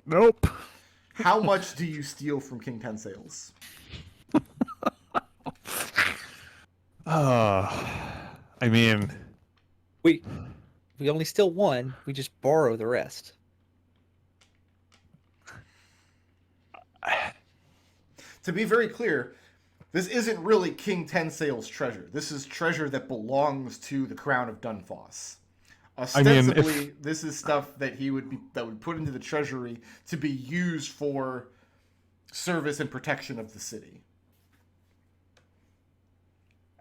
Nope. How much do you steal from King Ten Sales? I mean, We only steal one. We just borrow the rest. To be very clear, this isn't really King Ten Sales treasure. This is treasure that belongs to the Crown of Dunfoss. Ostensibly, this is stuff that would put into the treasury to be used for service and protection of the city.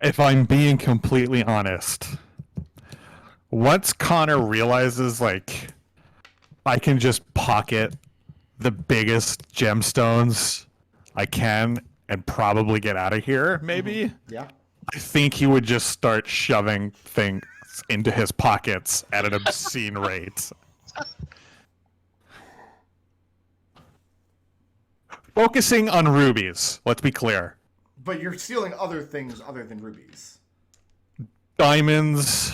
if I'm being completely honest, once Connor realizes, like, I can just pocket the biggest gemstones I can and probably get out of here, maybe, Yeah. I think he would just start shoving things into his pockets at an obscene rate. Focusing on rubies, let's be clear. But you're stealing other things other than rubies. Diamonds,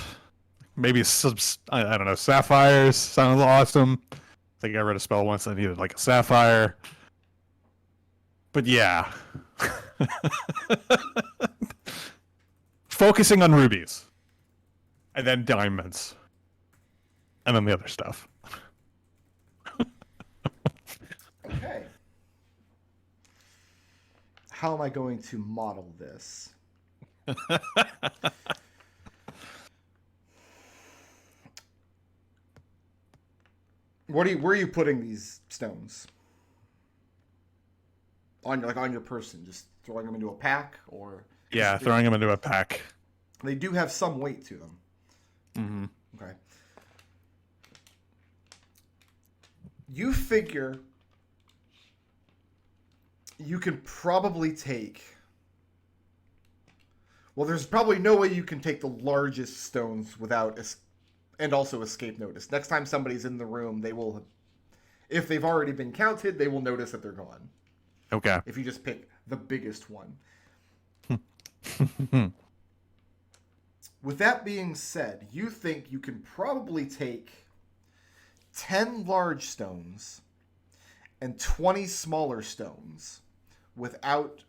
maybe some, I don't know, sapphires sounds awesome. I think I read a spell once that needed like a sapphire. But yeah. Focusing on rubies. And then diamonds. And then the other stuff. Okay. How am I going to model this? Where are you putting these stones? On your person, just throwing them into a pack, or Yeah, throwing them into a pack. they do have some weight to them. Mm-hmm. Okay. You figure you can probably take. Well, there's probably no way you can take the largest stones without and also escape notice. Next time somebody's in the room, they will, if they've already been counted, they will notice that they're gone. Okay. If you just pick the biggest one. With that being said, you think you can probably take 10 large stones and 20 smaller stones without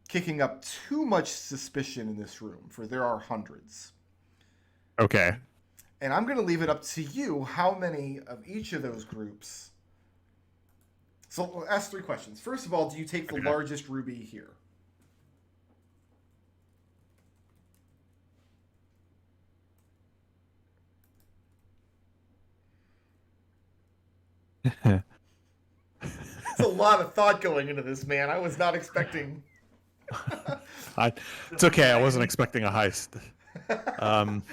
kicking up too much suspicion in this room, for there are hundreds. Okay. And I'm going to leave it up to you how many of each of those groups. So I'll ask 3 questions. First of all, do you take the largest ruby here? There's a lot of thought going into this, man. I was not expecting. It's okay. I wasn't expecting a heist.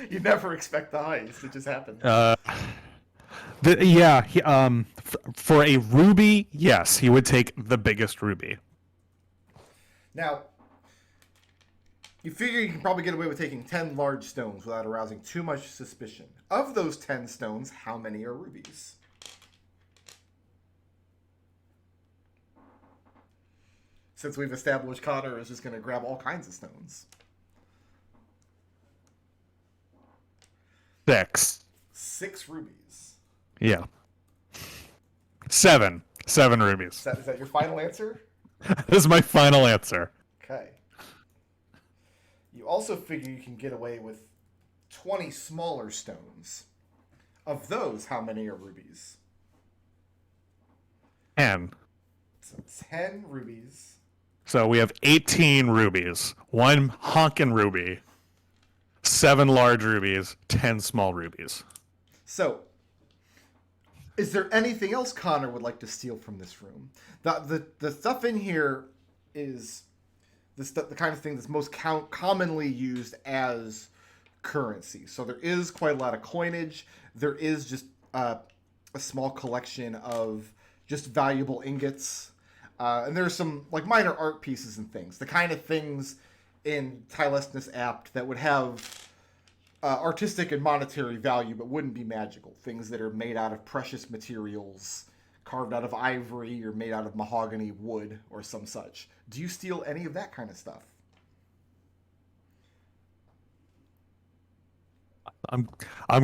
You never expect the heist. It just happens. For a ruby, yes, he would take the biggest ruby. Now, you figure you can probably get away with taking 10 large stones without arousing too much suspicion. Of those 10 stones, how many are rubies? Since we've established Connor is just going to grab all kinds of stones. 6. 6 rubies. Yeah. 7. 7 rubies. Is that your final answer? This is my final answer. Okay. You also figure you can get away with 20 smaller stones. Of those, how many are rubies? 10. So 10 rubies. So we have 18 rubies. 1 honkin' ruby. 7 large rubies. 10 small rubies. So, is there anything else Connor would like to steal from this room? The stuff in here is the kind of thing that's most commonly used as currency. So there is quite a lot of coinage. There is just a small collection of just valuable ingots. And there's some like minor art pieces and things. The kind of things in Tilesnus Apt that would have artistic and monetary value but wouldn't be magical. Things that are made out of precious materials, carved out of ivory or made out of mahogany wood or some such. Do you steal any of that kind of stuff? I'm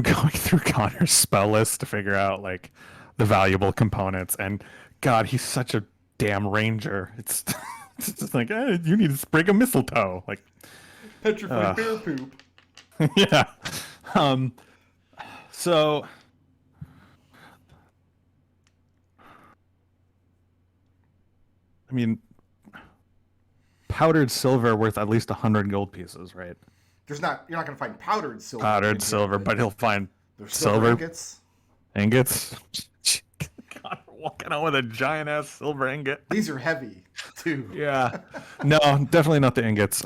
going through Connor's spell list to figure out like the valuable components. And God, he's such a damn ranger. It's, it's just like, you need to sprig of mistletoe. Like, Petrified bear poop. yeah. So, I mean, powdered silver worth at least 100 gold pieces, right? You're not going to find powdered silver. Powdered silver, but he'll find There's silver ingots. ingots. God, we're walking out with a giant ass silver ingot. These are heavy too. Yeah. No, definitely not the ingots.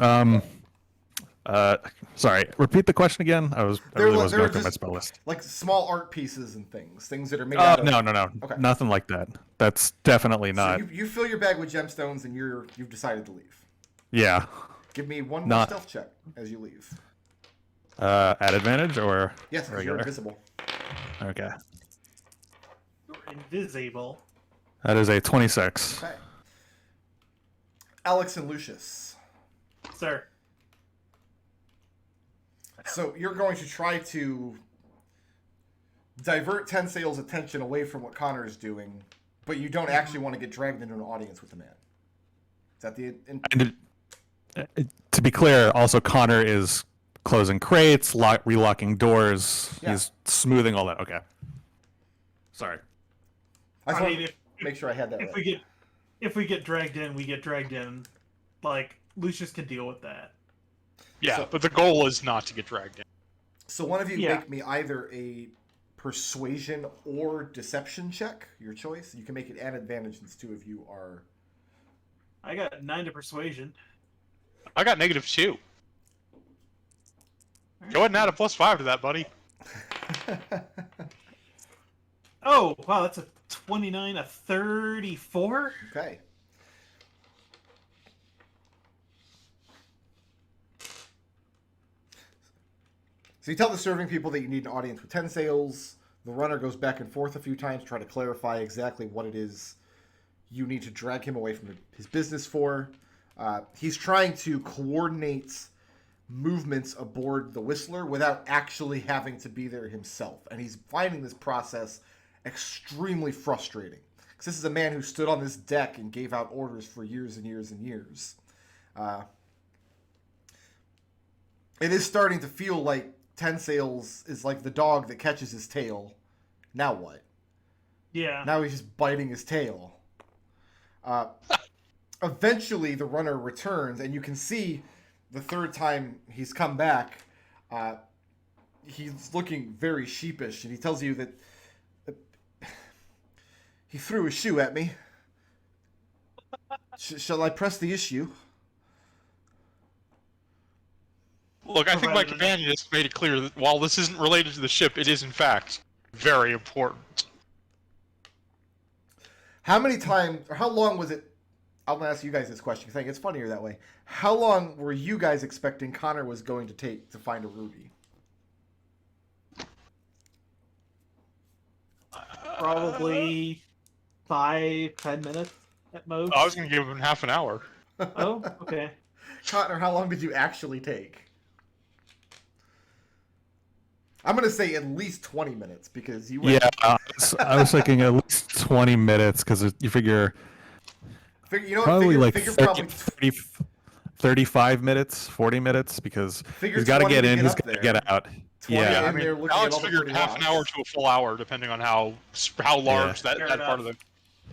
Sorry. Repeat the question again. I really was going through my spell list. Like small art pieces and things that are made out of. No. Okay. Nothing like that. That's definitely not. So you fill your bag with gemstones and you've decided to leave. Yeah. Give me one more stealth check as you leave. At advantage or Yes, because you're invisible. Okay. You're invisible. That is a 26. Okay. Alex and Lucius. Sir. So you're going to try to divert Tensail's attention away from what Connor is doing, but you don't actually want to get dragged into an audience with the man. Is that the... To be clear, also Connor is closing crates, relocking doors. Yeah. He's smoothing all that. Okay. Sorry. I just I want mean, to make sure I had that right. If we get dragged in, we get dragged in. Like, Lucius can deal with that. Yeah, but the goal is not to get dragged in. So one of you Yeah. make me either a persuasion or deception check, your choice. You can make it an advantage since two of you are... I got 9 to persuasion. I got -2. Go ahead and add a +5 to that, buddy. Oh, wow, that's a 29, a 34? Okay. So you tell the serving people that you need an audience with 10 sales. The runner goes back and forth a few times to try to clarify exactly what it is you need to drag him away from his business for. He's trying to coordinate movements aboard the Whistler without actually having to be there himself. And he's finding this process extremely frustrating. Because this is a man who stood on this deck and gave out orders for years and years and years. It is starting to feel like Ten Sails is like the dog that catches his tail. Now what? Yeah. Now he's just biting his tail. Eventually, the runner returns, and you can see the third time he's come back, he's looking very sheepish, and he tells you that he threw a shoe at me. Shall I press the issue? Look, I think my companion just made it clear that while this isn't related to the ship, it is in fact very important. How many times, or how long was it? I'm going to ask you guys this question because I think it's funnier that way. How long were you guys expecting Connor was going to take to find a ruby? Probably 5-10 minutes at most. I was going to give him half an hour. Oh, okay. Connor, how long did you actually take? I'm going to say at least 20 minutes because you went... Yeah, I was thinking at least 20 minutes because you figure You know what? probably like figure 30, 35 minutes, 40 minutes because Figure he's got to 20 get to in, get he's up got to there. get out. 20 Yeah, in I mean, there looking at Alex all the figured pretty half an rocks. hour to a full hour, depending on how large that Fair part enough. of the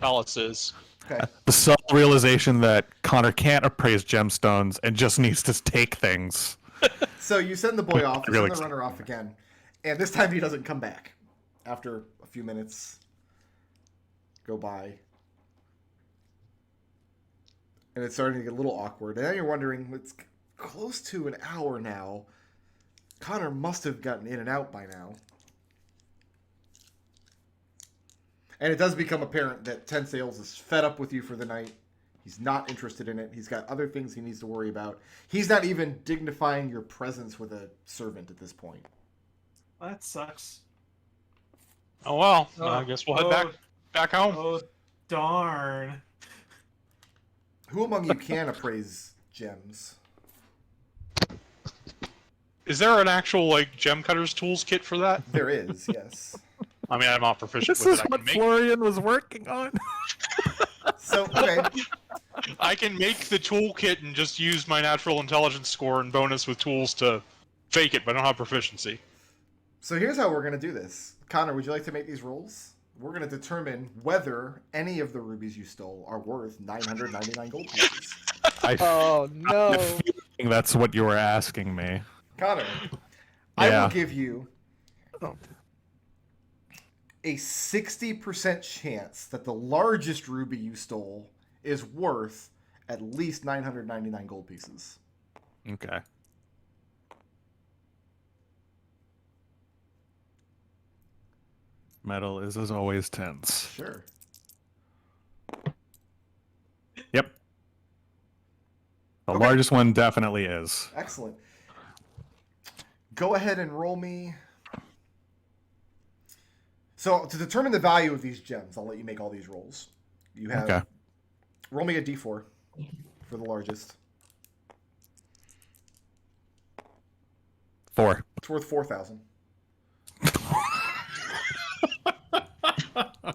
palace is. Okay. the self-realization that Connor can't appraise gemstones and just needs to take things. So you send the boy off, you Really send the runner off again, and this time he doesn't come back. After a few minutes go by. And it's starting to get a little awkward. And then you're wondering, it's close to an hour now. Connor must have gotten in and out by now. And it does become apparent that Ten Sails is fed up with you for the night. He's not interested in it. He's got other things he needs to worry about. He's not even dignifying your presence with a servant at this point. That sucks. Oh well, Oh, I guess we'll head back home. Oh, darn. Who among you can appraise gems? Is there an actual gem cutter's tools kit for that? There is, yes. I mean, I'm not proficient This with is it. what Florian was working on. So, okay. I can make the toolkit and just use my natural intelligence score and bonus with tools to fake it, but I don't have proficiency. So here's how we're going to do this. Connor, would you like to make these rolls? We're going to determine whether any of the rubies you stole are worth 999 gold pieces. Oh no! feeling that's what you were asking me. Connor, I Yeah. will give you a 60% chance that the largest ruby you stole is worth at least 999 gold pieces. Okay. Metal is as always tense. Sure. Yep. The Okay. largest one definitely is. Excellent. Go ahead and roll me. So to determine the value of these gems, I'll let you make all these rolls. You have Okay. roll me a d4 for the largest. 4. It's worth 4,000.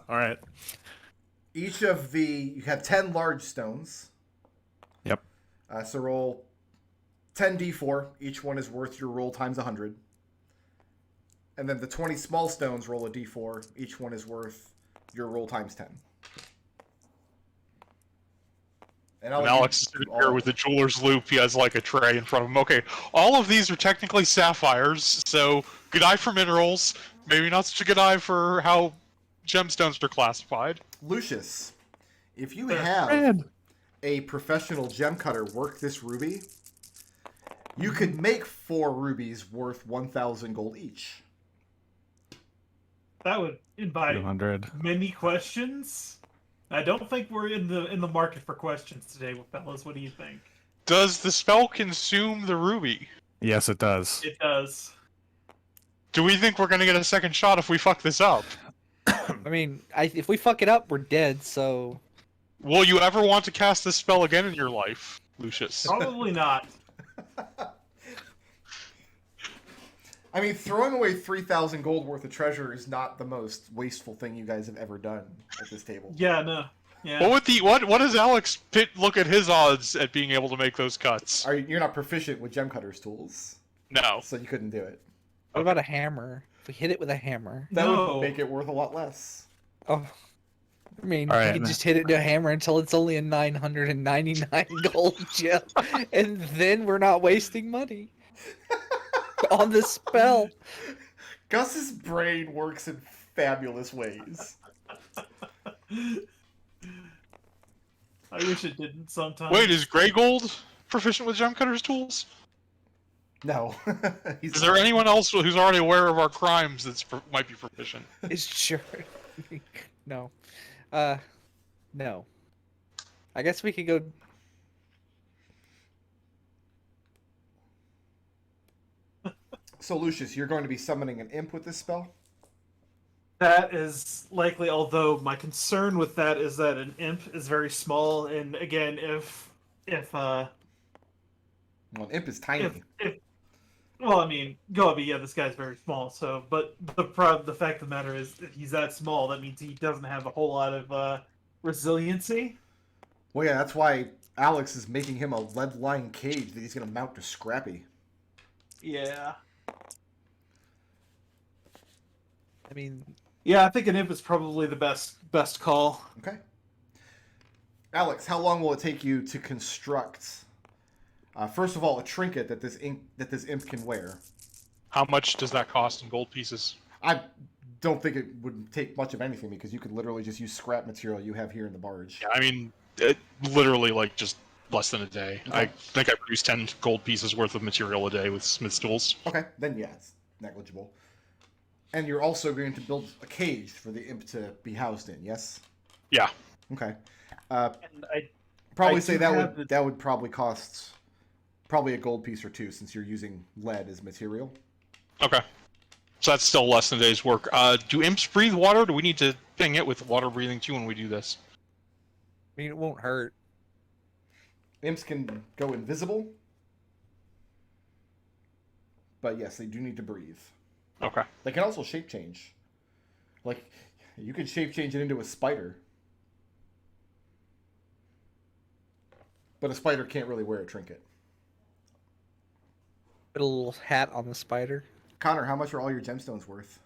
All right. Each of you have 10 large stones. Yep. So roll 10d4. Each one is worth your roll times 100. And then the 20 small stones roll a d4. Each one is worth your roll times 10. And And Alex is sitting here with the jeweler's loop. He has like a tray in front of him. Okay, all of these are technically sapphires, so good eye for minerals. Maybe not such a good eye for how gemstones are classified. Lucius, if you Sure. have a professional gem cutter work this ruby, you could make 4 rubies worth 1,000 gold each. That would invite 200. many questions. I don't think we're in the market for questions today, fellas. What do you think? Does the spell consume the ruby? Yes, it does. It does. Do we think we're gonna get a second shot if we fuck this up? I mean, if we fuck it up, we're dead. So Will you ever want to cast this spell again in your life, Lucius? Probably not. I mean, throwing away 3,000 gold worth of treasure is not the most wasteful thing you guys have ever done at this table. Yeah, no. Yeah. What would what does Alex look at his odds at being able to make those cuts? You're not proficient with gem cutter's tools, No. so you couldn't do it. what about a hammer? If we hit it with a hammer, That No. would make it worth a lot less. oh, I mean, All you right, can now- just hit it to a hammer until it's only a 999 gold gem, and then we're not wasting money on the spell. Gus's brain works in fabulous ways. I wish it didn't sometimes. Wait, is Grey Gold proficient with Gemcutter's tools? No. He's Is there anyone else who's already aware of our crimes that might be proficient? It's sure. No. No. I guess we could go. So, Lucius, you're going to be summoning an imp with this spell? That is likely, although my concern with that is that an imp is very small, and again, if Well, an imp is tiny. well, I mean, yeah, this guy's very small. So, but the fact of the matter is, if he's that small, that means he doesn't have a whole lot of resiliency. Well, yeah, that's why Alex is making him a lead-lined cage that he's going to mount to Scrappy. Yeah, I mean, yeah, I think an imp is probably the best call. Okay. Alex, how long will it take you to construct, first of all, a trinket that this imp can wear? How much does that cost in gold pieces? I don't think it would take much of anything because you could literally just use scrap material you have here in the barge. Yeah, I mean, literally like just less than a day. Okay. I think I produce 10 gold pieces worth of material a day with smith's tools. Okay, then yeah, it's negligible. And you're also going to build a cage for the imp to be housed in, yes? Yeah. Okay. And Probably I say do that have that would probably cost probably a gold piece or two since you're using lead as material. Okay. So that's still less than a day's work. Do imps breathe water? Do we need to ping it with water breathing too when we do this? I mean, it won't hurt. Imps can go invisible, but yes, they do need to breathe. Okay. They can also shape change. Like, you can shape change it into a spider. But a spider can't really wear a trinket. Put a little hat on the spider. Connor, how much are all your gemstones worth?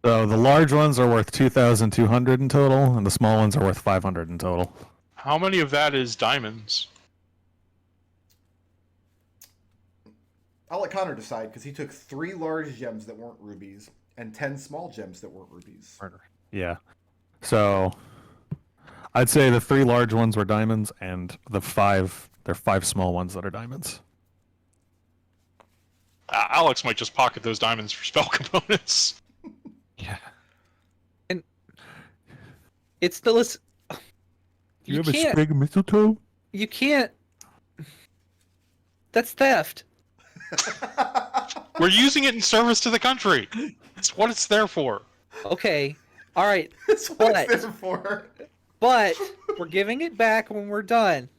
So the large ones are worth 2,200 in total, and the small ones are worth 500 in total. How many of that is diamonds? I'll let Connor decide, because he took 3 large gems that weren't rubies and 10 small gems that weren't rubies. Yeah. So I'd say the 3 large ones were diamonds, and there are 5 small ones that are diamonds. Alex might just pocket those diamonds for spell components. Yeah. And it's still a... You have a sprig of mistletoe? You can't... That's theft. We're using it in service to the country. It's what it's there for. Okay. All right. That's what But- it's there for. But we're giving it back when we're done.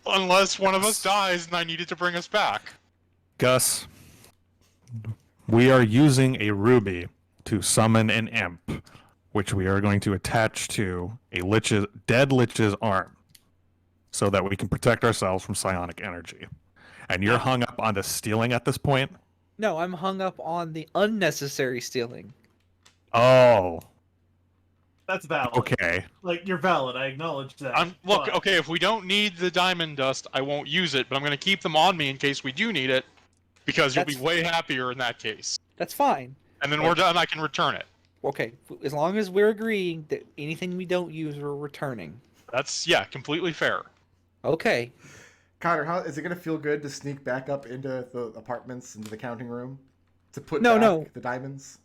Unless one of us dies and I need it to bring us back. Gus, we are using a ruby to summon an imp, which we are going to attach to a dead lich's arm so that we can protect ourselves from psionic energy. And you're hung up on the stealing at this point? No, I'm hung up on the unnecessary stealing. Oh, That's valid. okay. Like, you're valid. I acknowledge that. Look, but- okay, if we don't need the diamond dust, I won't use it, but I'm going to keep them on me in case we do need it, because you'll be That's- way happier in that case. That's fine. And then we're done, I can return it. Okay, as long as we're agreeing that anything we don't use, we're returning. That's, yeah, completely fair. Okay. Connor, how is it going to feel good to sneak back up into the apartments, into the counting room, to put No, back no. the diamonds?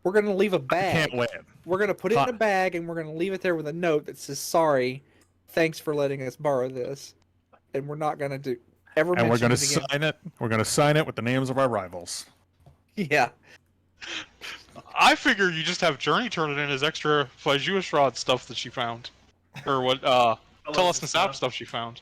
We're going to leave a I bag. can't wait. We're going to put it in a bag, and we're going to leave it there with a note that says, sorry, thanks for letting us borrow this. And we're not going to do ever And we're mention going to it again. sign it. We're going to sign it with the names of our rivals. Yeah. I figure you just have Journey turn it in as extra Flageus Rod stuff that she found. Or what, tell us the sap stuff she found.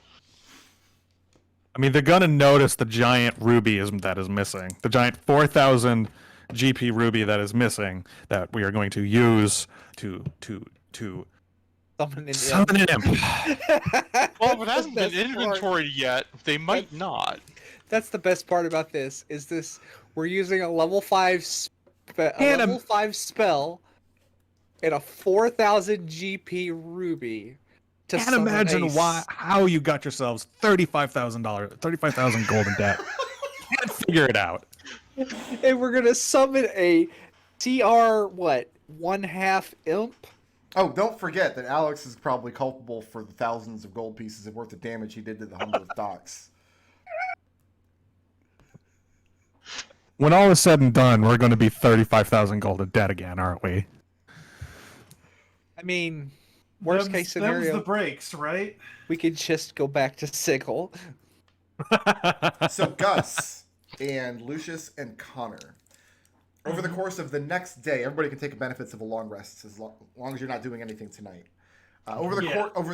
I mean, they're going to notice the giant ruby that is missing. The giant 4,000 GP ruby that is missing that we are going to use to Summon an summon an imp. Well, if it hasn't been That's smart. inventoried yet, they might not. That's the best part about this. Is this we're using a level 5 spell and a 4,000 GP ruby. To Can't summon imagine a how you got yourselves $35,000, 35,000 gold in debt. Can't figure it out. And we're gonna summon a TR what 1/2 imp. Oh, don't forget that Alex is probably culpable for the thousands of gold pieces worth of damage he did to the Humble docks. When all is said and done, we're going to be 35,000 gold in debt again, aren't we? I mean, worst case scenario, Them's the breaks, right? we could just go back to Sigil. So Gus and Lucius and Connor, over the course of the next day, everybody can take the benefits of a long rest as long as you're not doing anything tonight. Over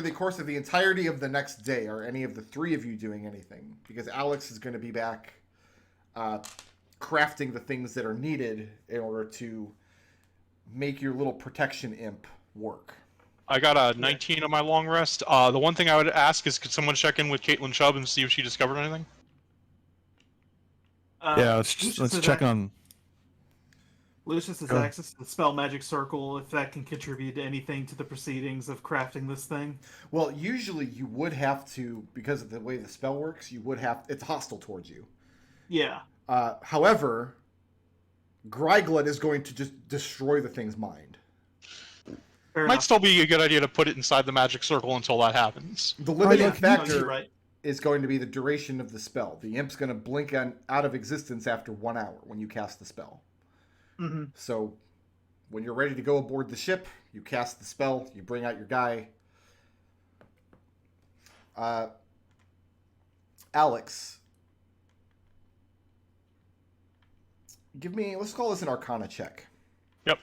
the course of the entirety of the next day, are any of the 3 of you doing anything? Because Alex is going to be back crafting the things that are needed in order to make your little protection imp work. I got a 19 on my long rest. The one thing I would ask is, could someone check in with Caitlin Chubb and see if she discovered anything? Yeah, Lucius let's has check on... Lucius has Go. access to the spell magic circle if that can contribute to anything to the proceedings of crafting this thing. Well, usually you would have to, because of the way the spell works, it's hostile towards you. Yeah. However, Gryglet is going to just destroy the thing's mind. Fair Might enough. still be a good idea to put it inside the magic circle until that happens. The limiting No, factor you're right. is going to be the duration of the spell. The imp's going to blink out of existence after 1 hour when you cast the spell. Mm-hmm. So when you're ready to go aboard the ship, you cast the spell, you bring out your guy. Alex, let's call this an Arcana check. Yep.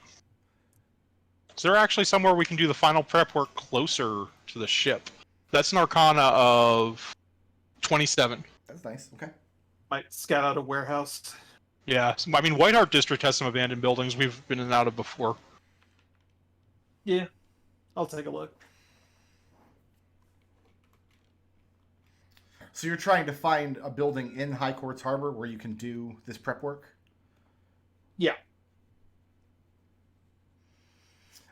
Is there actually somewhere we can do the final prep work closer to the ship? That's an Arcana of 27. That's nice. Okay. Might scout out a warehouse. Yeah, I mean, White Hart District has some abandoned buildings we've been in and out of before. Yeah, I'll take a look. So you're trying to find a building in High Courts Harbor where you can do this prep work? Yeah.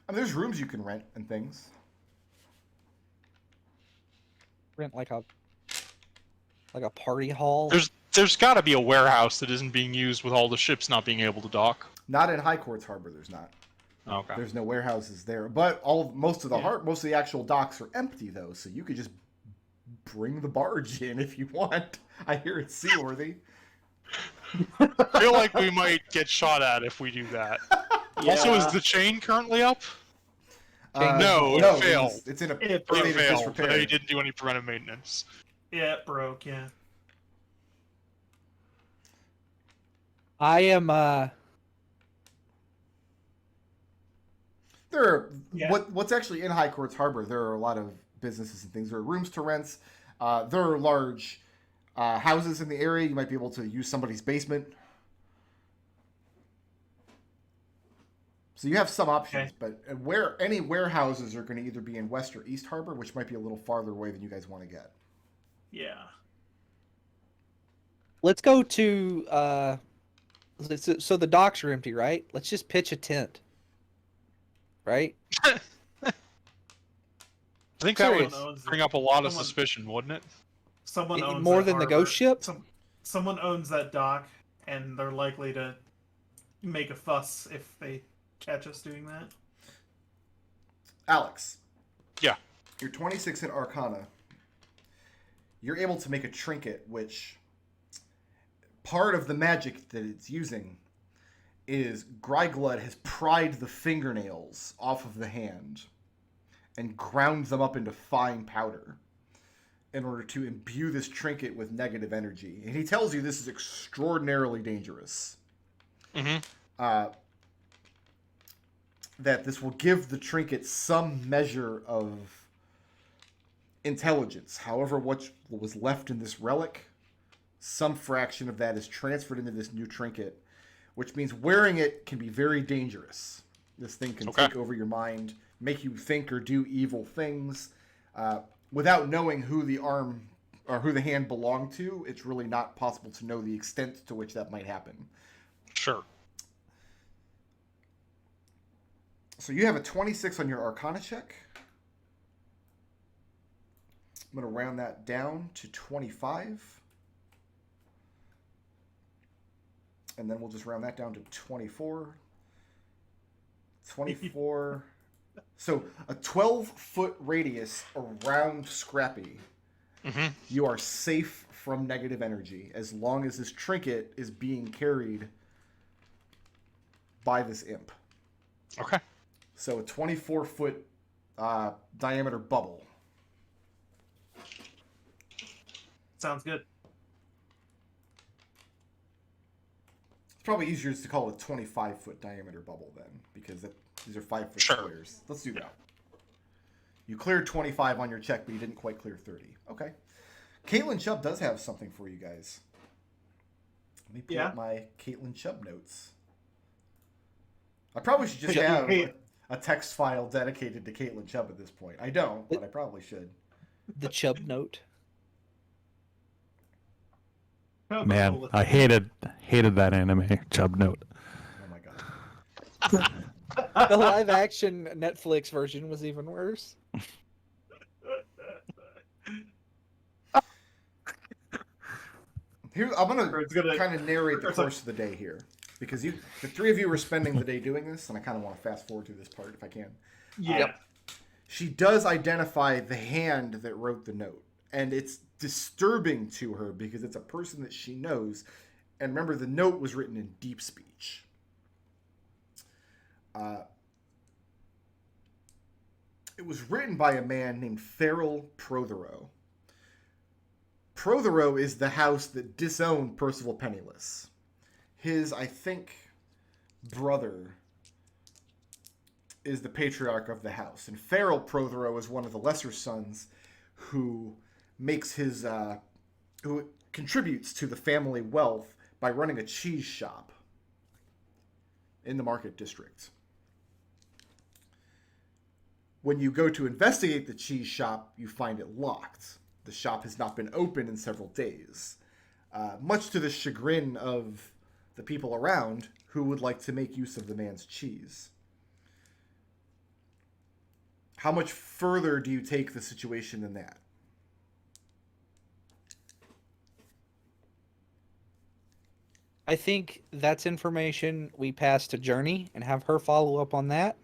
I mean, there's rooms you can rent and things. Rent like a party hall. There's got to be a warehouse that isn't being used with all the ships not being able to dock. Not in High Courts Harbor. There's not. Okay. There's no warehouses there, but most of the actual docks are empty though, so you could just bring the barge in if you want. I hear it's seaworthy. I feel like we might get shot at if we do that. Also, is the chain currently up? No, it failed. It's in a It state of failed, disrepair. but he didn't do any preventive maintenance. Yeah, it broke. Yeah. I am There are Yeah. what's actually in High Courts Harbor. There are a lot of businesses and things. There are rooms to rent. There are large houses in the area. You might be able to use somebody's basement. So you have some options, but any warehouses are going to either be in West or East Harbor, which might be a little farther away than you guys want to get. Yeah. let's go to so the docks are empty, right? Let's just pitch a tent. Right? I think that would Someone owns bring up a lot of someone- suspicion, wouldn't it? Someone owns More that than the harbor. ghost ship? Someone owns that dock, and they're likely to make a fuss if they catch us doing that. Alex. Yeah. You're 26 in Arcana. You're able to make a trinket, which part of the magic that it's using is Gryglud has pried the fingernails off of the hand and ground them up into fine powder in order to imbue this trinket with negative energy. And he tells you this is extraordinarily dangerous. Mm-hmm. That this will give the trinket some measure of intelligence. However, what was left in this relic, some fraction of that is transferred into this new trinket, which means wearing it can be very dangerous. This thing can take over your mind, make you think or do evil things. Without knowing who the arm or who the hand belonged to, it's really not possible to know the extent to which that might happen. Sure. So you have a 26 on your Arcana check. I'm going to round that down to 25. And then we'll just round that down to 24. 24. So a 12-foot radius around Scrappy. Mm-hmm. You are safe from negative energy as long as this trinket is being carried by this imp. Okay. So a 24-foot diameter bubble. Sounds good. It's probably easier just to call it a 25-foot diameter bubble then, because these are 5-foot Sure. squares. Let's do that. You cleared 25 on your check, but you didn't quite clear 30. Okay. Caitlin Chubb does have something for you guys. Let me pull up my Caitlin Chubb notes. I probably should just have a text file dedicated to Caitlin Chubb at this point. I don't, but I probably should. The Chubb note. Man, I hated that anime, Chub Note. Oh my god. The live action Netflix version was even worse. Here, I'm gonna kind of narrate the course of the day here, because the three of you were spending the day doing this, and I kind of want to fast forward through this part if I can. Yeah. She does identify the hand that wrote the note, and it's disturbing to her because it's a person that she knows. And remember, the note was written in deep speech. It was written by a man named Farrell Prothero. Prothero is the house that disowned Percival Penniless. His, I think, brother is the patriarch of the house. And Farrell Prothero is one of the lesser sons who makes his, who contributes to the family wealth by running a cheese shop in the market district. When you go to investigate the cheese shop, you find it locked. The shop has not been open in several days, much to the chagrin of the people around who would like to make use of the man's cheese. How much further do you take the situation than that? I think that's information we pass to Journey and have her follow up on that.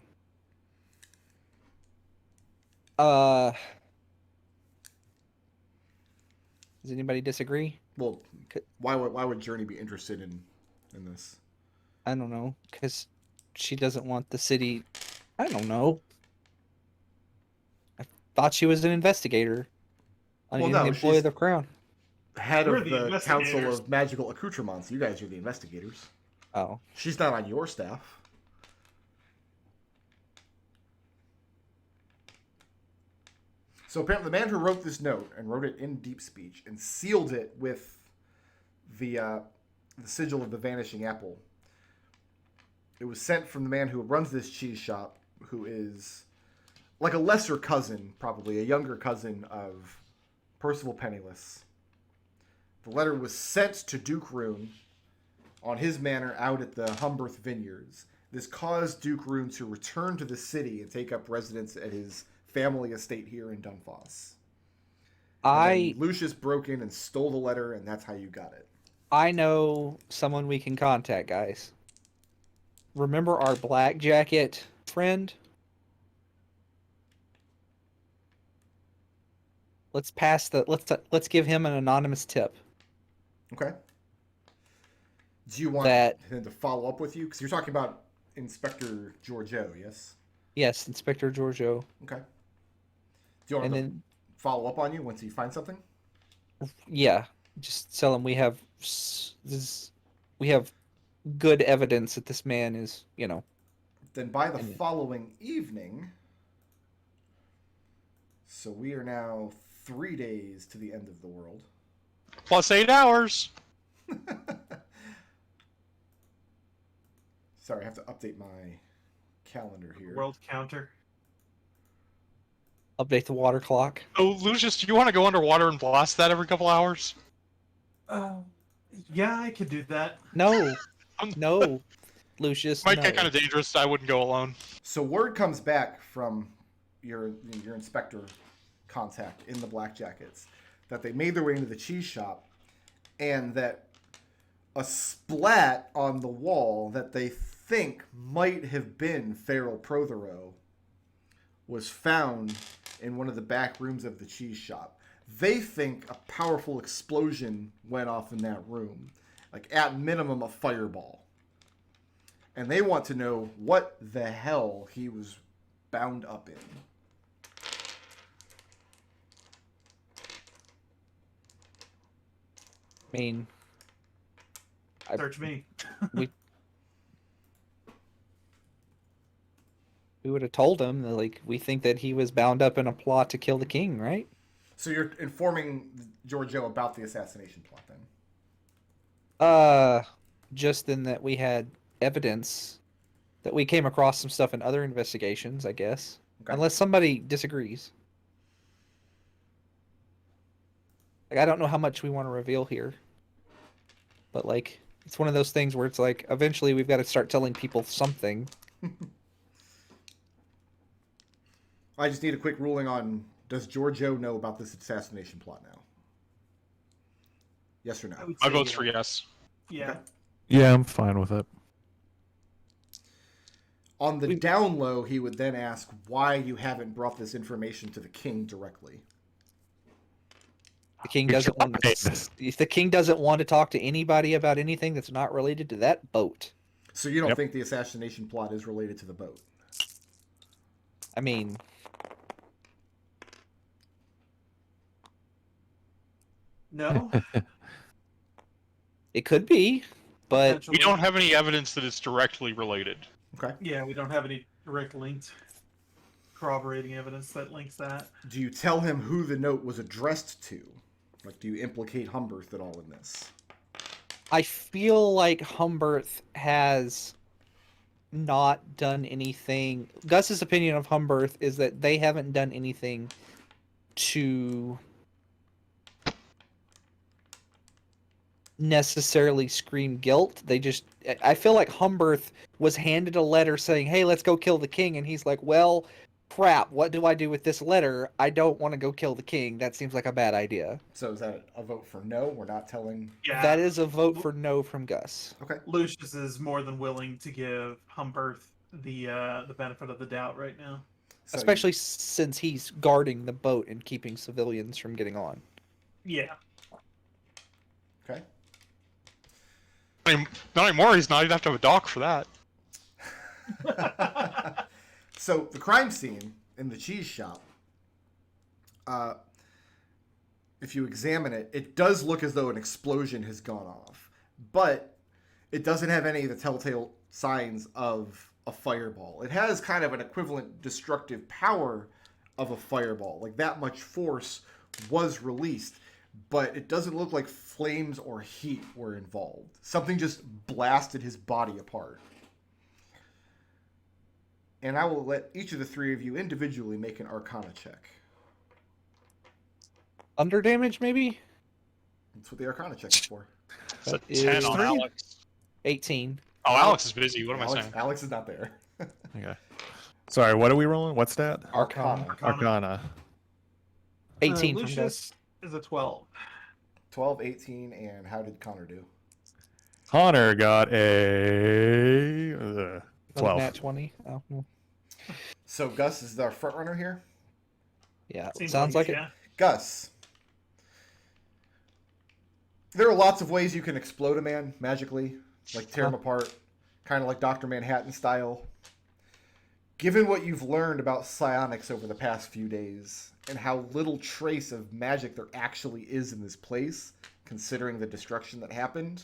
Does anybody disagree? Well, why would Journey be interested in this? I don't know, because she doesn't want the city. I don't know. I thought she was an investigator. Well, An no, employee she's of the crown. Head We're of the the Council investigators. of Magical Accoutrements. You guys are the investigators. Oh, She's not on your staff. So apparently, the man who wrote this note and wrote it in deep speech and sealed it with the sigil of the Vanishing Apple. It was sent from the man who runs this cheese shop, who is like a lesser cousin, probably a younger cousin of Percival Penniless. The letter was sent to Duke Rune on his manor out at the Humberth Vineyards. This caused Duke Rune to return to the city and take up residence at his family estate here in Dunfoss. And then Lucius broke in and stole the letter, and that's how you got it. I know someone we can contact, guys. Remember our black jacket friend? Let's give him an anonymous tip. Okay. Do you want him to follow up with you? Because you're talking about Inspector Giorgio, yes? Yes, Inspector Giorgio. Okay. Do you want And him to then, follow up on you once you find something? yeah, just tell him we have good evidence that this man is, Then by the following evening, so we are now 3 days to the end of the world. Plus 8 hours. Sorry, I have to update my calendar here. World counter. update the water clock. Oh, Lucius, do you want to go underwater and blast that every couple hours? Yeah, I could do that. No, no, Lucius. Might no. get kind of dangerous. I wouldn't go alone. So word comes back from your inspector contact in the Black Jackets that they made their way into the cheese shop, and that a splat on the wall that they think might have been Feral Prothero was found in one of the back rooms of the cheese shop. They think a powerful explosion went off in that room, like at minimum a fireball. And they want to know what the hell he was bound up in. I mean, Search me. we would have told him that, like, we think that he was bound up in a plot to kill the king, right? So you're informing Giorgio about the assassination plot, then? Just in that we had evidence that we came across some stuff in other investigations, I guess. Okay. Unless somebody disagrees. Like, I don't know how much we want to reveal here. But, like, it's one of those things where it's like, eventually we've got to start telling people something. I just need a quick ruling on, does Giorgio know about this assassination plot now? Yes or no? would My say vote's yeah. for yes. Yeah. Okay. Yeah, I'm fine with it. On the down low, he would then ask why you haven't brought this information to the king directly. The king doesn't want if the king doesn't want to talk to anybody about anything that's not related to that boat. So you don't Yep. think the assassination plot is related to the boat? I mean, No. it could be, but Potentially. We don't have any evidence that it's directly related. Okay. Yeah, we don't have any direct linked corroborating evidence that links that. Do you tell him who the note was addressed to? Like, do you implicate Humberth at all in this? I feel like Humberth has not done anything. Gus's opinion of Humbirth is that they haven't done anything to necessarily scream guilt. They just, I feel like Humbirth was handed a letter saying, "Hey, let's go kill the king," and he's like, "Well, crap, what do I do with this letter? I don't want to go kill the king. That seems like a bad idea." So is that a vote for no? We're not telling. Yeah, That is a vote for no from Gus. Okay. Lucius is more than willing to give Humbirth the benefit of the doubt right now. So Especially since he's guarding the boat and keeping civilians from getting on. Yeah. Okay. Not anymore. He's not. You'd have to have a dock for that. So the crime scene in the cheese shop, if you examine it, it does look as though an explosion has gone off, but it doesn't have any of the telltale signs of a fireball. It has kind of an equivalent destructive power of a fireball. Like that much force was released, but it doesn't look like flames or heat were involved. Something just blasted his body apart. And I will let each of the three of you individually make an Arcana check. Under damage, maybe? That's what the Arcana check is for. It's a That is 10 on 3. Alex. 18. Oh, Alex is busy. What am I Alex, saying? Alex is not there. Okay. Sorry, what are we rolling? What's that? Arcana. Arcana. 18 from Gus. Lucius is a 12. 12, 18, and how did Connor do? Connor got a 12. Nat 20. Oh, well, So Gus is our front runner here. yeah, Seems sounds like it. yeah. Gus. There are lots of ways you can explode a man magically, like tear him apart, kind of like Dr. Manhattan style. Given what you've learned about psionics over the past few days, and how little trace of magic there actually is in this place, considering the destruction that happened,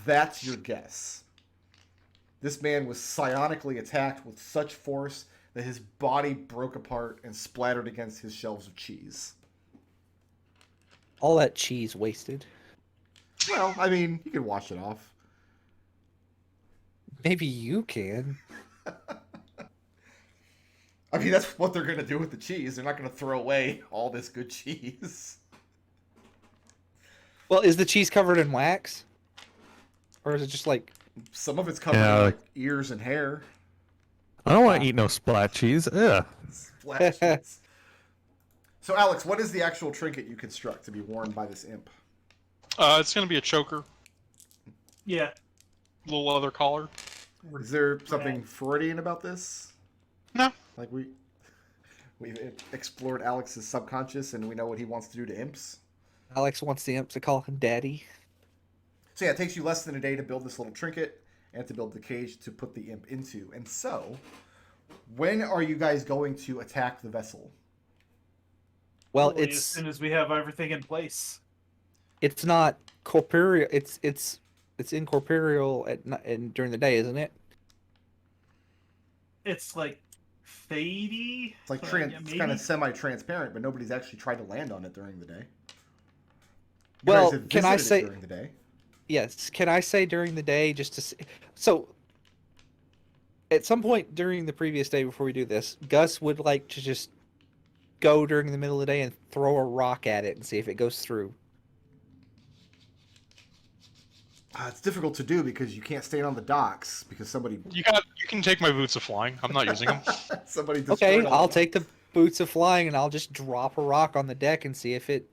that's your guess. This man was psionically attacked with such force that his body broke apart and splattered against his shelves of cheese. All that cheese wasted. Well, I mean, you can wash it off. Maybe you can. I mean, that's what they're going to do with the cheese. They're not going to throw away all this good cheese. Well, is the cheese covered in wax? Or is it just like... Some of it's covered Yeah, in like- like ears and hair. I don't want to eat no splat cheese. Ugh. Splat cheese. So, Alex, what is the actual trinket you construct to be worn by this imp? It's going to be a choker. Yeah. Little leather collar. Is there something Freudian about this? No. Like we've explored Alex's subconscious and we know what he wants to do to imps. Alex wants the imp to call him daddy. So yeah, it takes you less than a day to build this little trinket and to build the cage to put the imp into. And so, when are you guys going to attack the vessel? Well, Probably as it's soon as we have everything in place. not corporeal. It's incorporeal and during the day, isn't it? It's like fadey. It's like but it's maybe. kind of semi-transparent, but nobody's actually tried to land on it during the day. You Well, guys have can I visited say- it during the day? Yes. Can I say during the day just to see? So, at some point during the previous day before we do this, Gus would like to just go during the middle of the day and throw a rock at it and see if it goes through. It's difficult to do because you can't stand on the docks because somebody You can take my boots of flying. I'm not using them. somebody destroyed Okay, all I'll the- take the boots of flying and I'll just drop a rock on the deck and see if it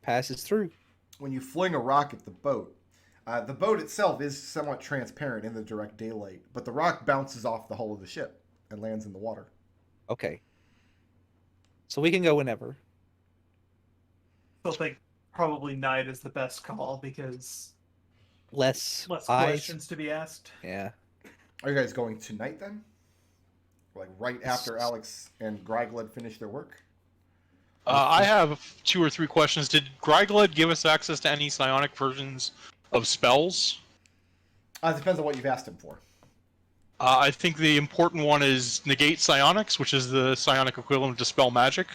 passes through. When you fling a rock at the boat itself is somewhat transparent in the direct daylight, but the rock bounces off the hull of the ship and lands in the water. Okay. So we can go whenever. Still think probably night is the best call because Less less eyes. questions to be asked. Yeah. Are you guys going tonight then? Like right after Alex and Grygled finish their work? I have 2 or 3 questions. Did Grygled give us access to any psionic versions of spells? It depends on what you've asked him for. I think the important one is negate psionics, which is the psionic equivalent of dispel magic.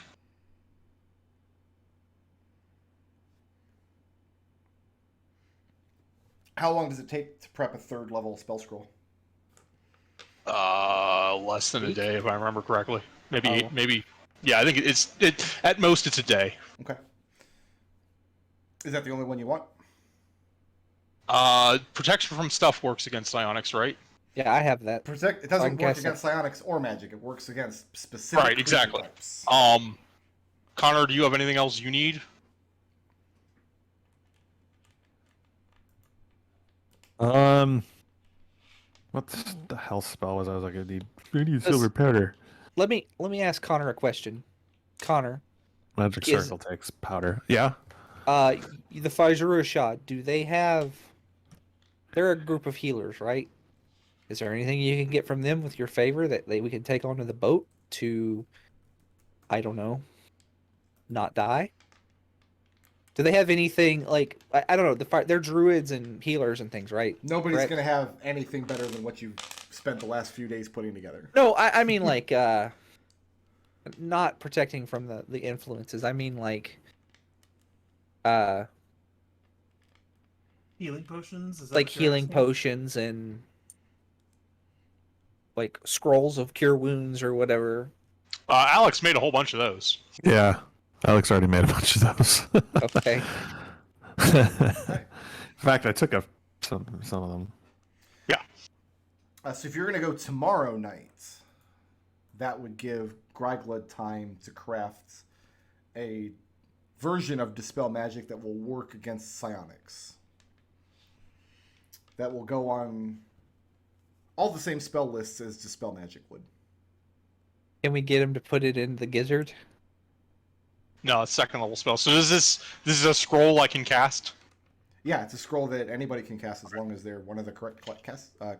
How long does it take to prep a 3rd level spell scroll? Less than a Week? day, if I remember correctly. Maybe, Oh. maybe. Yeah, I think at most it's a day. Okay. Is that the only one you want? Protection from stuff works against psionics, right? Yeah, I have that. Protect. It I doesn't can work cast against psionics or magic. It works against specific Right, creature exactly. types. Connor, do you have anything else you need? What the hell spell was I was like, I need This- silver powder. Let me ask Connor a question. Connor, Magic is- circle takes powder. Yeah. the Fajr Shah, do they have? They're a group of healers, right? Is there anything you can get from them with your favor that we can take onto the boat to, I don't know, not die? Do they have anything like I don't know? They're druids and healers and things, right? Nobody's Correct? going to have anything better than what you've spent the last few days putting together. No, I mean like not protecting from the influences. I mean like Healing potions? Is that like what you're healing asking? potions and like scrolls of cure wounds or whatever. Alex made a whole bunch of those. Yeah. Alex already made a bunch of those. Okay. In fact, I took some of them. So if you're going to go tomorrow night, that would give Gryglud time to craft a version of Dispel Magic that will work against psionics. That will go on all the same spell lists as Dispel Magic would. Can we get him to put it in the gizzard? No, it's second level spell. So this is a scroll I can cast? Yeah, it's a scroll that anybody can cast as long as they're one of the correct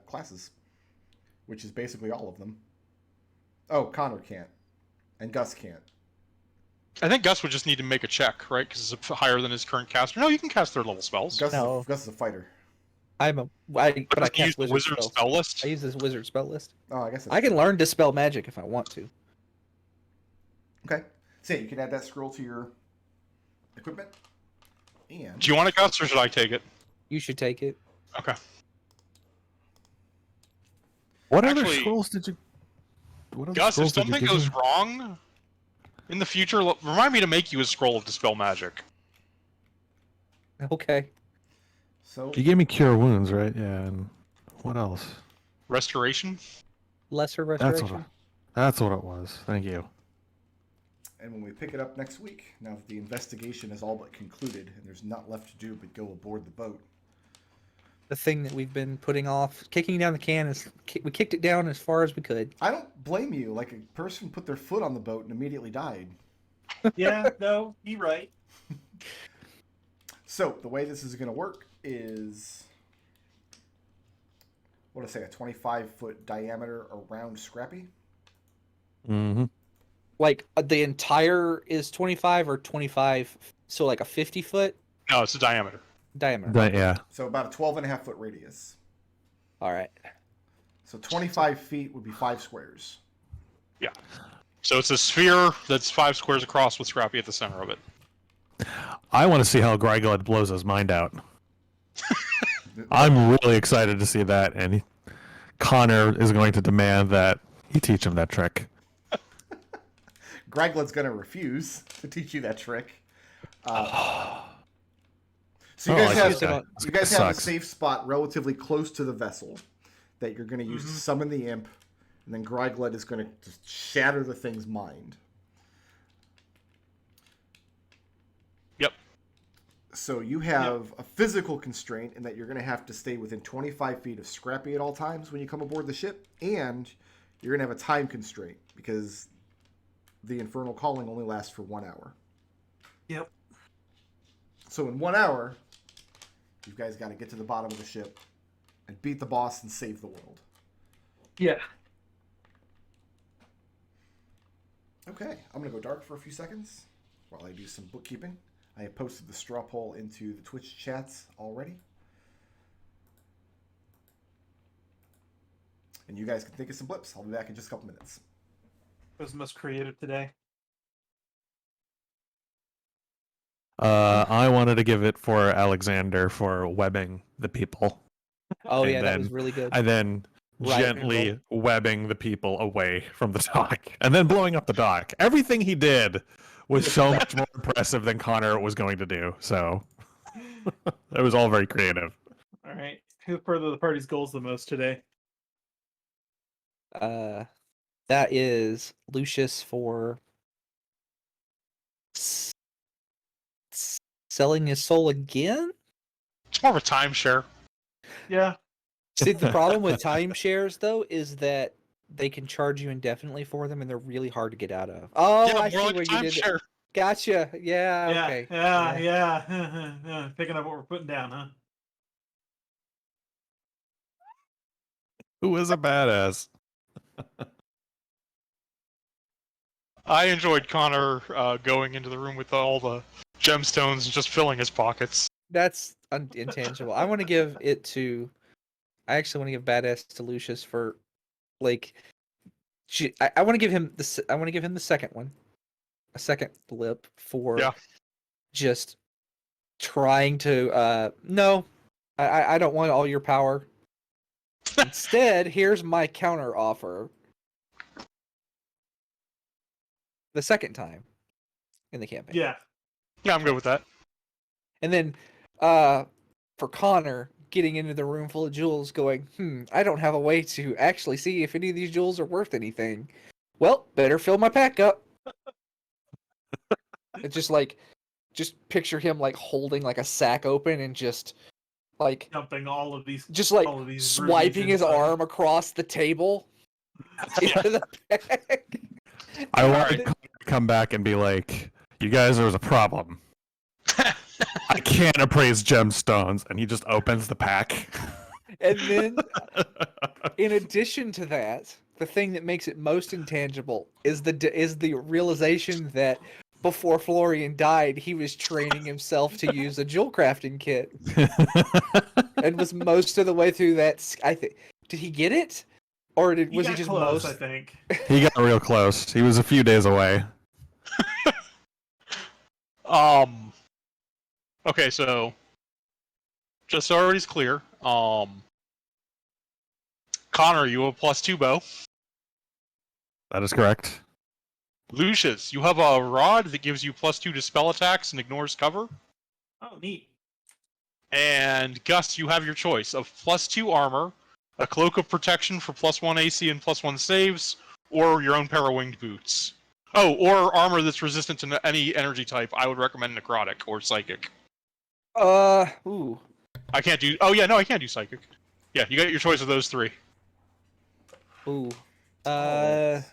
classes, which is basically all of them. Oh, Connor can't, and Gus can't. I think Gus would just need to make a check, right? Because it's higher than his current caster. No, you can cast third level spells. Gus No. is a fighter. But I But you use cast the wizard wizard spells. spell list. I use this wizard spell list. Oh, I guess that's I can learn Dispel Magic if I want to. okay. So yeah, you can add that scroll to your equipment. And Do you want it, Gus, or should I take it? You should take it. Okay. What Actually, other scrolls did you? What other Gus, if scrolls did you something give goes me? wrong in the future, remind me to make you a scroll of Dispel Magic. Okay. so You gave me cure wounds, right? Yeah. And what else? Restoration? Lesser That's restoration. what. That's what it was. Thank you. and when we pick it up next week, now that the investigation is all but concluded and there's not left to do but go aboard the boat, The thing that we've been putting off, kicking down the can is we kicked it down as far as we could. I don't blame you. Like a person put their foot on the boat and immediately died. Yeah, no, you're right. So the way this is going to work is, what did I say, a 25-foot diameter around Scrappy? Mm-hmm. Like the entire is 25 or 25, so like a 50-foot No, it's a diameter. diameter. Yeah. So about a 12.5-foot radius. All right. So 25 feet would be 5 squares. Yeah. So it's a sphere that's 5 squares across with Scrappy at the center of it. I want to see how Gryglud blows his mind out. I'm really excited to see that, and Connor is going to demand that you teach him that trick. Gryglud's going to refuse to teach you that trick. So you Oh, guys I have see. you guys have a Sucks. safe spot relatively close to the vessel that you're going to use to summon the imp, and then Gryglud is going to just shatter the thing's mind. Yep. So you have a physical constraint in that you're going to have to stay within 25 feet of Scrappy at all times when you come aboard the ship, and you're going to have a time constraint because the Infernal Calling only lasts for 1 hour. Yep. So in 1 hour, you guys got to get to the bottom of the ship and beat the boss and save the world. Yeah. Okay, I'm going to go dark for a few seconds while I do some bookkeeping. I have posted the straw poll into the Twitch chats already. And you guys can think of some blips. I'll be back in just a couple minutes. It was most creative today. I wanted to give it for Alexander for webbing the people. Oh And yeah, that then- was really good. And then gently webbing the people away from the dock and then blowing up the dock. Everything he did was so much more impressive than Connor was going to do. So it was all very creative. All right. Who furthered the party's goals the most today? That is Lucius for selling his soul again. It's more of a timeshare. Yeah. See, the problem with timeshares though is that they can charge you indefinitely for them, and they're really hard to get out of. Oh, Yeah, I see more like where a you did it. timeshare. Gotcha. Yeah. Okay. Yeah. Picking up what we're putting down, huh? Who is a badass? I enjoyed Connor going into the room with all the gemstones and just filling his pockets. That's intangible. I want to give it to. I actually want to give badass to Lucius for, like, I want to give him the. I want to give him the second one, a second flip for just trying to. No, I don't want all your power. Instead, here's my counter offer. The second time in the campaign. Yeah. Yeah, I'm good with that. And then for Connor getting into the room full of jewels going, I don't have a way to actually see if any of these jewels are worth anything. Well, better fill my pack up. It's just picture him like holding like a sack open and just like Dumping all of these. just like all of these swiping his inside. arm across the table into the pack. I want Connor to come back and be like, "You guys, there was a problem. I can't appraise gemstones," and he just opens the pack. And then, in addition to that, the thing that makes it most intangible is the realization that before Florian died, he was training himself to use a jewel crafting kit, and was most of the way through that. I think, did he get it, or was he just close, most? I think. He got real close. He was a few days away. Okay, so just so everybody's clear, Connor, you have a +2 bow. That is correct. Lucius, you have a rod that gives you +2 to spell attacks and ignores cover. Oh, neat. And Gus, you have your choice of +2 armor, a cloak of protection for +1 AC and +1 saves, or your own pair of winged boots. Oh, or armor that's resistant to any energy type. I would recommend necrotic or psychic. Ooh. I can't do. Oh yeah, no, I can't do psychic. Yeah, you got your choice of those three. Ooh. The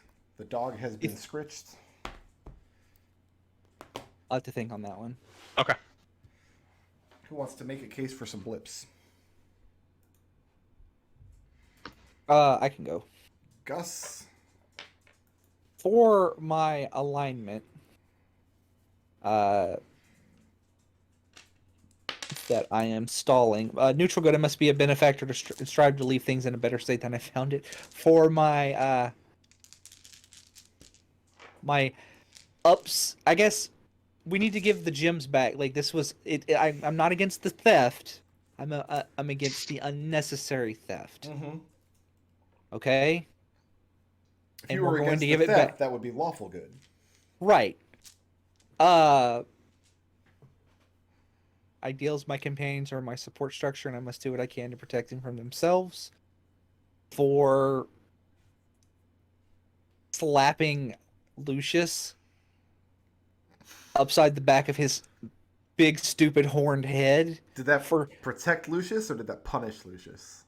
dog has been scritched. I'll have to think on that one. Okay. Who wants to make a case for some blips? I can go. Gus. For my alignment, that I am stalling. Neutral good, I must be a benefactor to strive to leave things in a better state than I found it. For my my ups, I guess we need to give the gems back. Like this was it. I'm not against the theft. I'm against the unnecessary theft. Mm-hmm. Okay. If you were against the theft, that would be lawful good. Right. Ideals, my companions are my support structure, and I must do what I can to protect them from themselves. For slapping Lucius upside the back of his big, stupid, horned head. Did that protect Lucius, or did that punish Lucius?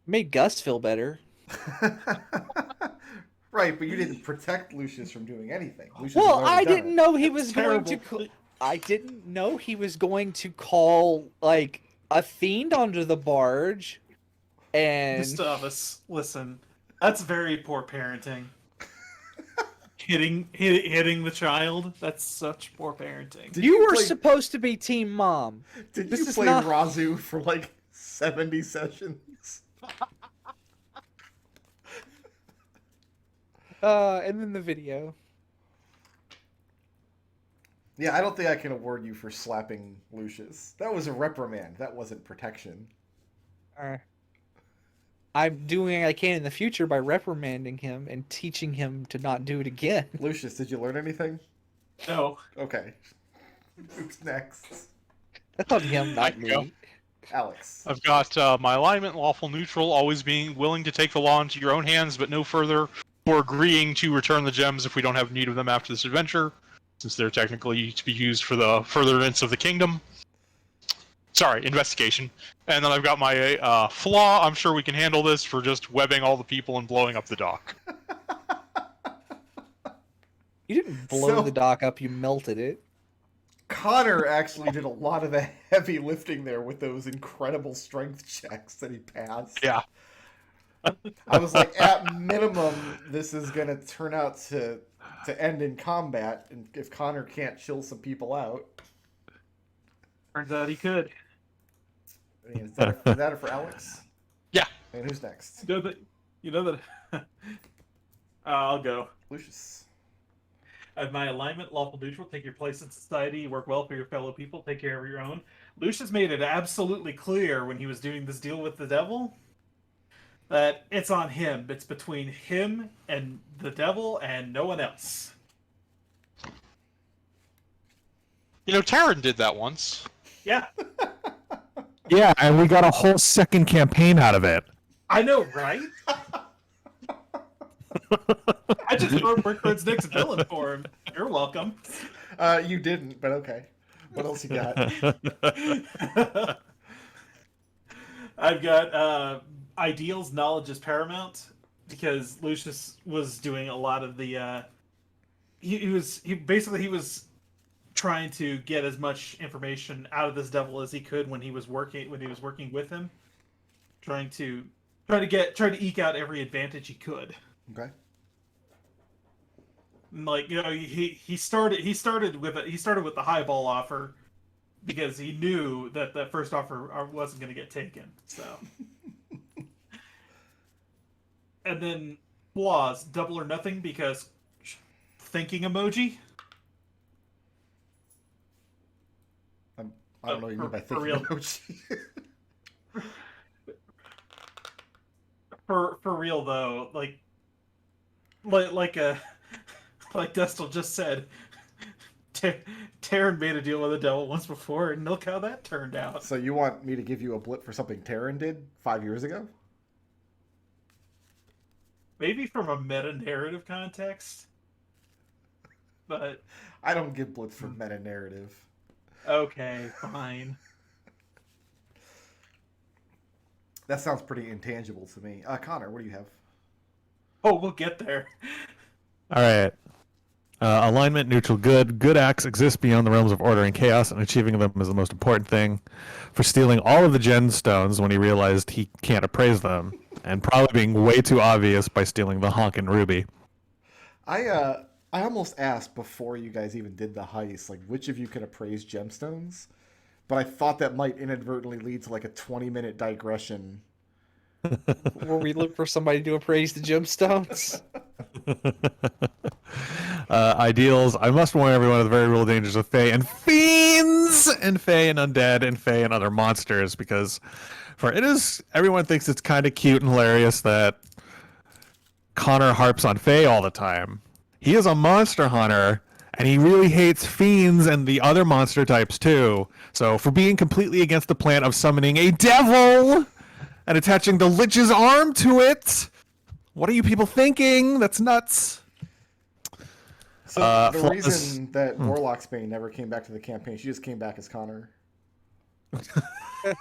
Made Gus feel better. Right, but you didn't protect Lucius from doing anything. Well, I didn't know he was going to. I didn't know he was going to call like a fiend onto the barge. And Gustavus, listen, that's very poor parenting. hitting the child. That's such poor parenting. You were supposed to be Team Mom. Did you play Razu for like 70 sessions? And then the video. Yeah, I don't think I can award you for slapping Lucius. That was a reprimand. That wasn't protection. I'm doing what I can in the future by reprimanding him and teaching him to not do it again. Lucius, did you learn anything? No. Okay. Who's next? That's on him, I not can go. me. Alex. I've got my alignment, lawful neutral, always being willing to take the law into your own hands, but no further, or agreeing to return the gems if we don't have need of them after this adventure, since they're technically to be used for the furtherance of the kingdom. Sorry, investigation. And then I've got my flaw. I'm sure we can handle this for just webbing all the people and blowing up the dock. You didn't blow So- the dock up, you melted it. Connor actually did a lot of the heavy lifting there with those incredible strength checks that he passed. Yeah. I was like, at minimum, this is going to turn out to end in combat, and if Connor can't chill some people out. Turns out he could. I mean, is that it for Alex? Yeah. And who's next? You know that. I'll go. Lucius. I have my alignment, lawful neutral, take your place in society, work well for your fellow people, take care of your own. Lucius made it absolutely clear when he was doing this deal with the devil that it's on him. It's between him and the devil and no one else. You know, Taryn did that once. Yeah, Yeah, and we got a whole second campaign out of it. I know, right? I just wrote Brickroad's next villain for him. You're welcome. You didn't, but okay. What else you got? I've got ideals, knowledge is paramount, because Lucius was doing a lot of the he was trying to get as much information out of this devil as he could when he was working with him, trying to eke out every advantage he could. Okay. Like, you know, he started with the highball offer because he knew that the first offer wasn't going to get taken. So, and then flaws, double or nothing, because thinking emoji. I don't know what you mean by For thinking real. emoji. For real though, like Destil just said, Taryn made a deal with the devil once before, and look how that turned out. So you want me to give you a blip for something Taryn did 5 years ago? Maybe from a meta-narrative context, but I don't give blips for meta narrative. okay, fine. That sounds pretty intangible to me. Connor, what do you have? Oh, we'll get there. All right. Alignment, neutral, good. Good acts exist beyond the realms of order and chaos, and achieving them is the most important thing. For stealing all of the gemstones when he realized he can't appraise them, and probably being way too obvious by stealing the honkin' ruby. I almost asked before you guys even did the heist, like, which of you can appraise gemstones? But I thought that might inadvertently lead to like a 20-minute digression. Where we look for somebody to appraise the gemstones. Ideals. I must warn everyone of the very real dangers of Fae and fiends, and Fae and undead, and Fae and other monsters, because everyone thinks it's kind of cute and hilarious that Connor harps on Fae all the time. He is a monster hunter, and he really hates fiends and the other monster types too. So for being completely against the plan of summoning a devil and attaching the Lich's arm to it, what are you people thinking? That's nuts. So the Flaws- reason that Warlock's Bane never came back to the campaign, she just came back as Connor. That's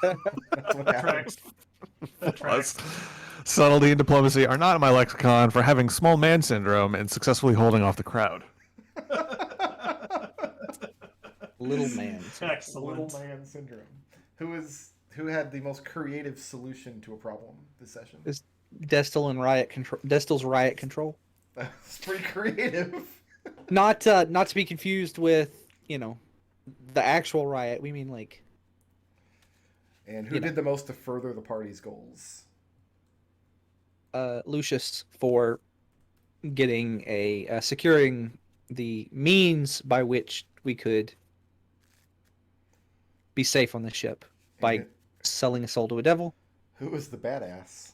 what happened. Tracks. That tracks. Subtlety and diplomacy are not in my lexicon for having small man syndrome and successfully holding off the crowd. Little man. Excellent. Little man syndrome. Who had the most creative solution to a problem this session? Is Destil's riot control. That's pretty creative. Not to be confused with, the actual riot. We mean like And who You know. did the most to further the party's goals? Lucius for getting securing the means by which we could be safe on the ship by And selling a soul to a devil, who is the badass?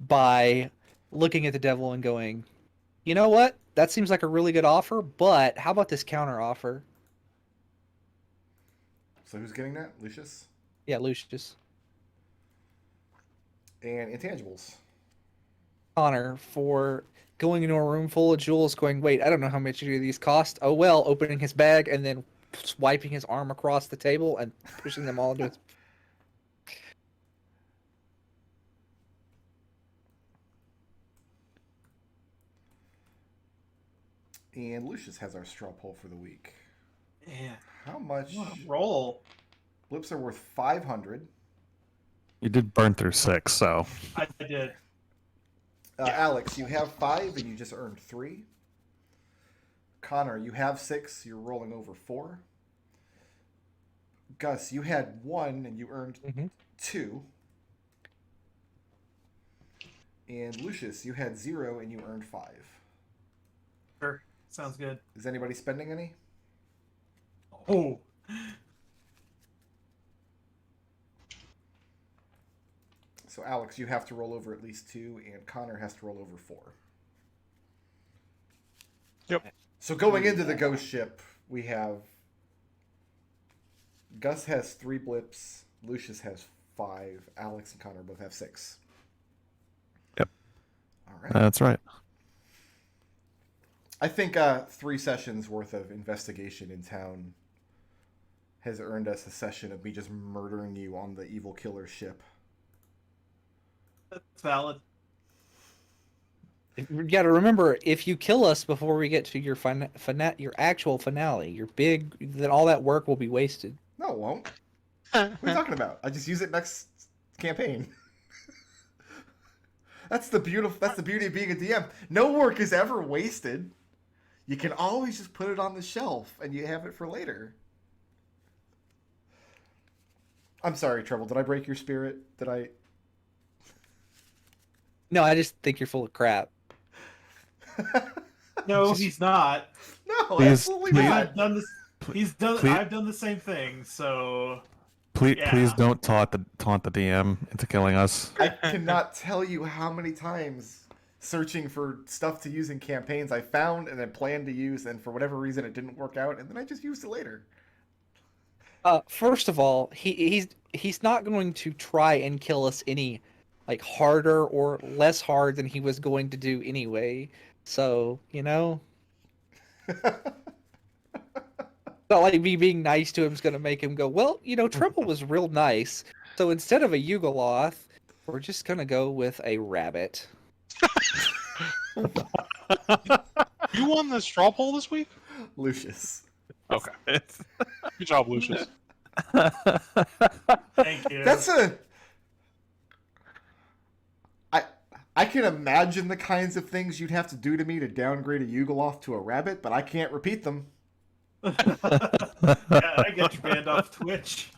by looking at the devil and going, you know what? That seems like a really good offer, but how about this counter offer? So who's getting that? Lucius? Yeah, Lucius. And intangibles. Connor for going into a room full of jewels, going, wait, I don't know how much any of these cost. Oh well, opening his bag and then swiping his arm across the table and pushing them all into his. And Lucius has our straw poll for the week. Yeah. How much? What a roll. Blips are worth 500. You did burn through 6, so I did. Alex, you have 5 and you just earned 3. Connor, you have 6. You're rolling over 4. Gus, you had 1 and you earned 2. And Lucius, you had 0 and you earned 5. Sure. Sounds good. Is anybody spending any? Oh. So Alex, you have to roll over at least 2, and Connor has to roll over 4. Yep. So going into the ghost ship, we have Gus has 3 blips, Lucius has 5, Alex and Connor both have 6. Yep. All right. that's right. I think 3 sessions worth of investigation in town has earned us a session of me just murdering you on the evil killer ship. That's valid. You got to remember, if you kill us before we get to your your actual finale, your big, then all that work will be wasted. No, it won't. What are you talking about? I just use it next campaign. That's the beauty of being a DM. No work is ever wasted. You can always just put it on the shelf and you have it for later. I'm sorry, Treble. Did I break your spirit? Did I? No, I just think you're full of crap. No, he's not. No, Please, absolutely please. not. I've done this. He's done. Please. I've done the same thing. So Please, Yeah. please don't taunt the DM into killing us. I cannot tell you how many times searching for stuff to use in campaigns I found and then planned to use, and for whatever reason it didn't work out, and then I just used it later. First of all, he's not going to try and kill us any like harder or less hard than he was going to do anyway. So, you know, not like me being nice to him is going to make him go, well, you know, Treble was real nice. So instead of a Yugoloth, we're just going to go with a rabbit. You won the straw poll this week? Lucius. Okay. Good job, Lucius. thank you. That's a... I can imagine the kinds of things you'd have to do to me to downgrade a Yugoloth to a rabbit, but I can't repeat them. Yeah, I get you banned off Twitch.